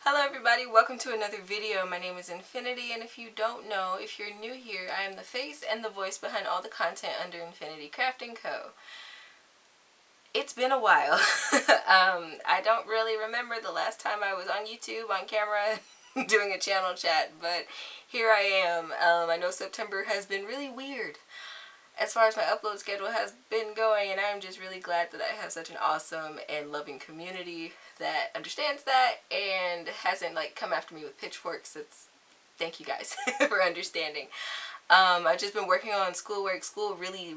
Hello everybody, welcome to another video. My name is Infiniti, and if you don't know, if you're new here, I am the face and the voice behind all the content under Infiniti Crafting Co. It's been a while. I don't really remember the last time I was on YouTube on camera doing a channel chat, but here I am. I know September has been really weird as far as my upload schedule has been going, and I'm just really glad that I have such an awesome and loving community that understands that and hasn't like come after me with pitchforks. Thank you guys for understanding. I've just been working on schoolwork. School really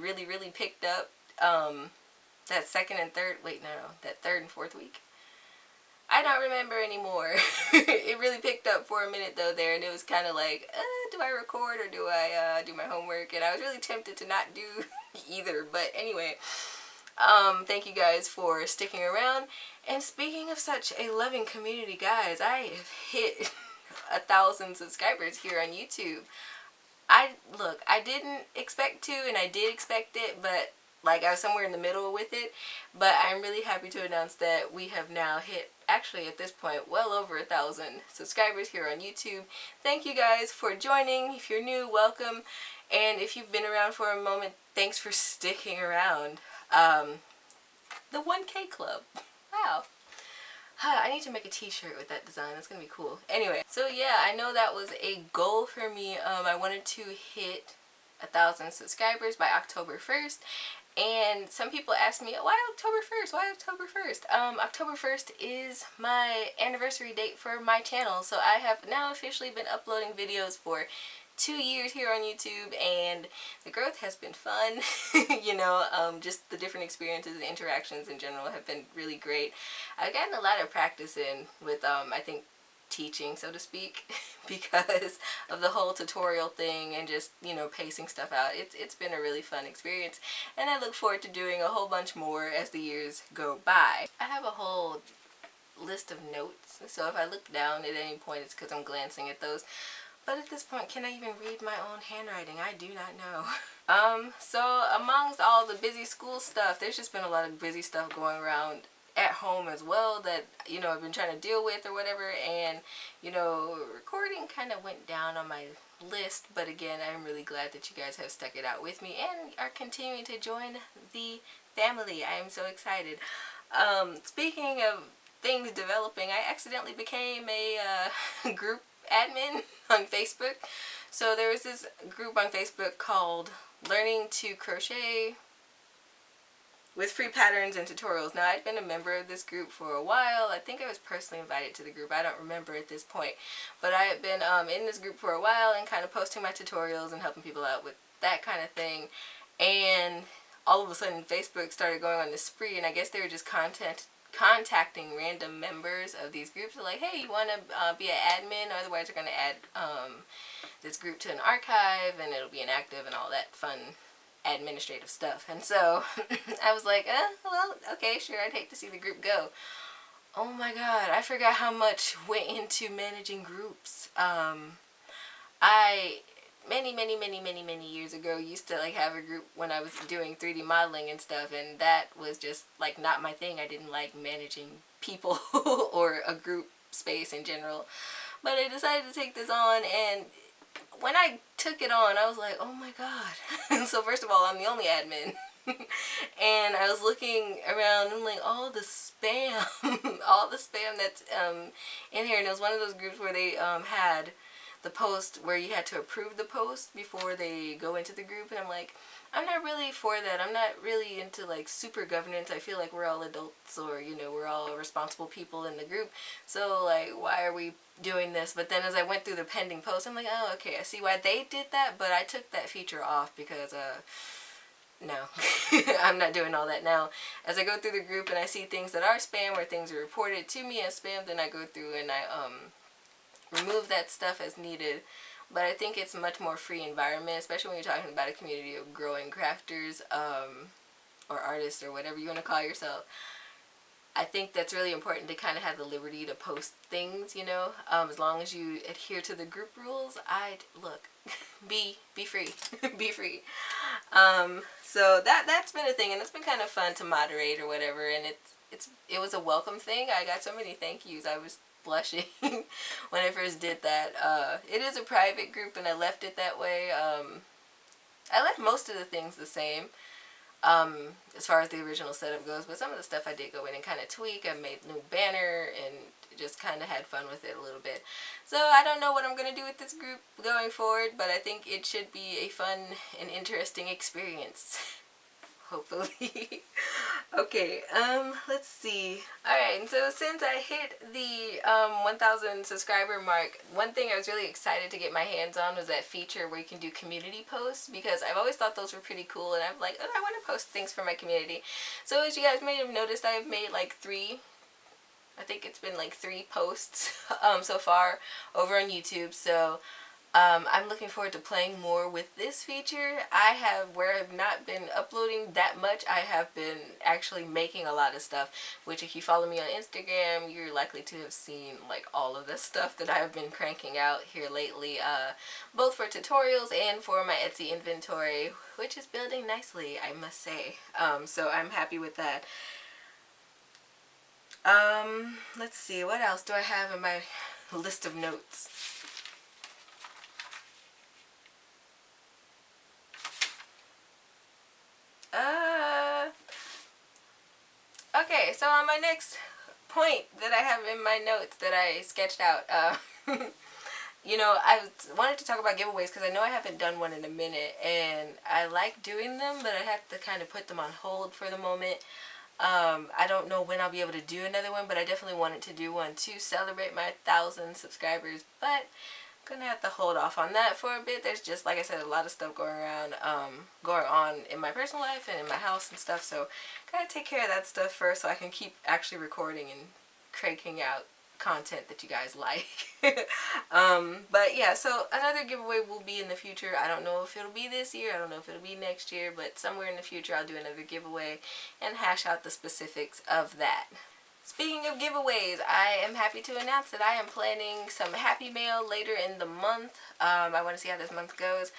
picked up that third and fourth week. I don't remember anymore. It really picked up for a minute though there, and it was kind of like, do I record or do I do my homework? And I was really tempted to not do either, but anyway, thank you guys for sticking around. And speaking of such a loving community, guys, I have hit 1,000 subscribers here on YouTube. I didn't expect to, and I did expect it, but like I was somewhere in the middle with it. But I'm really happy to announce that we have now hit, actually at this point, well over 1,000 subscribers here on YouTube. Thank you guys for joining. If you're new, welcome. And if you've been around for a moment, thanks for sticking around. The 1K Club. Wow. I need to make a t-shirt with that design. That's going to be cool. Anyway, so yeah, I know that was a goal for me. I wanted to hit 1,000 subscribers by October 1st. And some people ask me, why October 1st? Why October 1st? October 1st is my anniversary date for my channel. So I have now officially been uploading videos for 2 years here on YouTube, and the growth has been fun. You know, just the different experiences and interactions in general have been really great. I've gotten a lot of practice in with, I think, teaching, so to speak, because of the whole tutorial thing and just, you know, pacing stuff out. It's been a really fun experience, and I look forward to doing a whole bunch more as the years go by. I have a whole list of notes, so if I look down at any point, it's because I'm glancing at those. But at this point, can I even read my own handwriting? I do not know. So amongst all the busy school stuff, there's just been a lot of busy stuff going around at home as well that, you know, I've been trying to deal with or whatever, and, you know, recording kind of went down on my list. But again, I'm really glad that you guys have stuck it out with me and are continuing to join the family. I am so excited. Speaking of things developing, I accidentally became a group admin on Facebook. So there was this group on Facebook called Learning to Crochet with Free Patterns and Tutorials. Now, I'd been a member of this group for a while. I think I was personally invited to the group. I don't remember at this point. But I had been in this group for a while and kind of posting my tutorials and helping people out with that kind of thing. And all of a sudden, Facebook started going on this spree, and I guess they were just contacting random members of these groups. They're like, hey, you want to be an admin? Otherwise, you're going to add this group to an archive, and it'll be inactive and all that fun administrative stuff. And so I was like, well, okay, sure, I'd hate to see the group go. Oh my god, I forgot how much went into managing groups. I many years ago used to like have a group when I was doing 3D modeling and stuff, and that was just like not my thing. I didn't like managing people or a group space in general. But I decided to take this on, and when I took it on, I was like, oh my god. So first of all, I'm the only admin. And I was looking around and like all the spam, all the spam that's in here. And it was one of those groups where they had the post where you had to approve the post before they go into the group. And I'm like, I'm not really for that. I'm not really into like super governance. I feel like we're all adults, or, you know, we're all responsible people in the group. So like, why are we doing this? But then as I went through the pending posts, I'm like, oh, okay, I see why they did that. But I took that feature off because no, I'm not doing all that now. As I go through the group and I see things that are spam or things are reported to me as spam, then I go through and I remove that stuff as needed. But I think it's a much more free environment, especially when you're talking about a community of growing crafters, or artists, or whatever you want to call yourself. I think that's really important to kind of have the liberty to post things, you know, as long as you adhere to the group rules. Be free. Be free. So that's been a thing, and it's been kind of fun to moderate or whatever, and it was a welcome thing. I got so many thank yous. I was blushing when I first did that. It is a private group and I left it that way. I left most of the things the same as far as the original setup goes, but some of the stuff I did go in and kind of tweak. I made a new banner and just kind of had fun with it a little bit. So I don't know what I'm going to do with this group going forward, but I think it should be a fun and interesting experience. Hopefully. Okay, let's see. Alright, so since I hit the 1,000 subscriber mark, one thing I was really excited to get my hands on was that feature where you can do community posts, because I've always thought those were pretty cool, and I'm like, oh, I want to post things for my community. So as you guys may have noticed, I've made like 3, I think it's been like 3 posts so far over on YouTube. So I'm looking forward to playing more with this feature. Where I've not been uploading that much, I have been actually making a lot of stuff, which if you follow me on Instagram, you're likely to have seen like all of the stuff that I have been cranking out here lately, both for tutorials and for my Etsy inventory, which is building nicely, I must say. So I'm happy with that. Let's see, what else do I have in my list of notes? Okay, so on my next point that I have in my notes that I sketched out, you know, I wanted to talk about giveaways because I know I haven't done one in a minute, and I like doing them, but I have to kind of put them on hold for the moment. I don't know when I'll be able to do another one, but I definitely wanted to do one to celebrate my 1,000 subscribers, but gonna have to hold off on that for a bit. There's just, like I said, a lot of stuff going on in my personal life and in my house and stuff, so gotta take care of that stuff first so I can keep actually recording and cranking out content that you guys like. But yeah, so another giveaway will be in the future. I don't know if it'll be this year, I don't know if it'll be next year, but somewhere in the future I'll do another giveaway and hash out the specifics of that. Speaking of giveaways, I am happy to announce that I am planning some Happy Mail later in the month. I want to see how this month goes.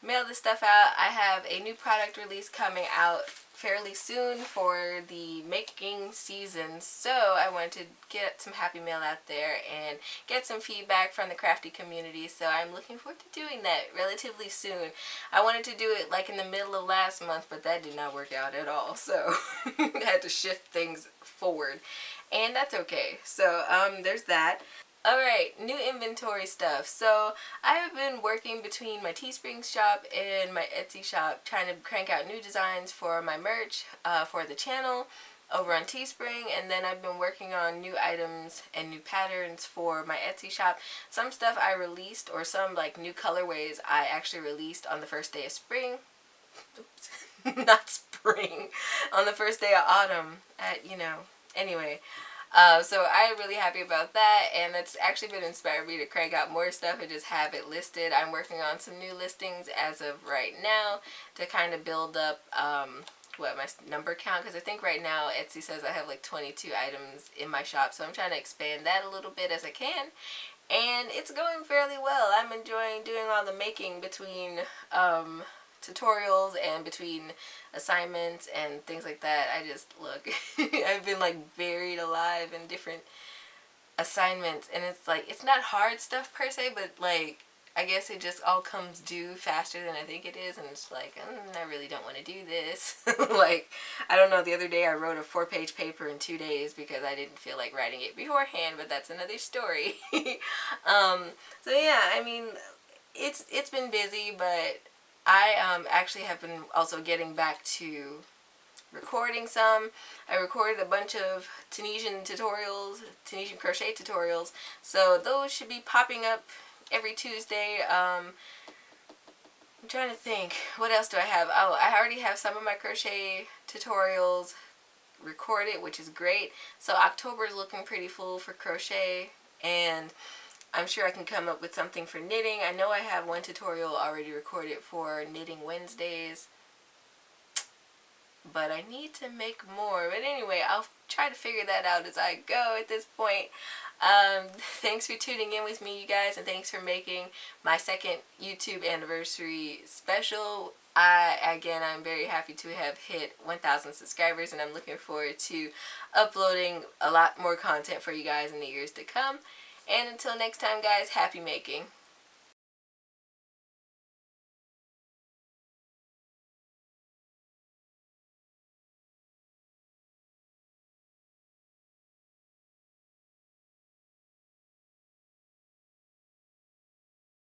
Mail this stuff out. I have a new product release coming out fairly soon for the making season, so I wanted to get some Happy Mail out there and get some feedback from the crafty community, so I'm looking forward to doing that relatively soon. I wanted to do it like in the middle of last month, but that did not work out at all, so I had to shift things forward, and that's okay. So there's that. Alright, new inventory stuff. So I have been working between my Teespring shop and my Etsy shop trying to crank out new designs for my merch for the channel over on Teespring, and then I've been working on new items and new patterns for my Etsy shop. Some stuff I released, or some like new colorways I actually released on the first day of spring. Oops. Not spring. On the first day of autumn, anyway. So I'm really happy about that, and it's actually been inspired me to crank out more stuff and just have it listed. I'm working on some new listings as of right now to kind of build up my number count, because I think right now Etsy says I have like 22 items in my shop, so I'm trying to expand that a little bit as I can, and it's going fairly well. I'm enjoying doing all the making between tutorials and between assignments and things like that. I just I've been like buried alive in different assignments, and it's like, it's not hard stuff per se, but like I guess it just all comes due faster than I think it is, and it's like, I really don't want to do this. Like, I don't know, the other day I wrote a 4-page paper in 2 days because I didn't feel like writing it beforehand, but that's another story. So yeah, I mean, it's been busy, but I actually have been also getting back to recording some. I recorded a bunch of Tunisian crochet tutorials, so those should be popping up every Tuesday. I'm trying to think, what else do I have? Oh, I already have some of my crochet tutorials recorded, which is great. So October is looking pretty full for crochet, and I'm sure I can come up with something for knitting. I know I have one tutorial already recorded for Knitting Wednesdays, but I need to make more. But anyway, I'll try to figure that out as I go at this point. Thanks for tuning in with me, you guys, and thanks for making my 2nd YouTube anniversary special. I'm very happy to have hit 1,000 subscribers, and I'm looking forward to uploading a lot more content for you guys in the years to come. And until next time, guys, happy making.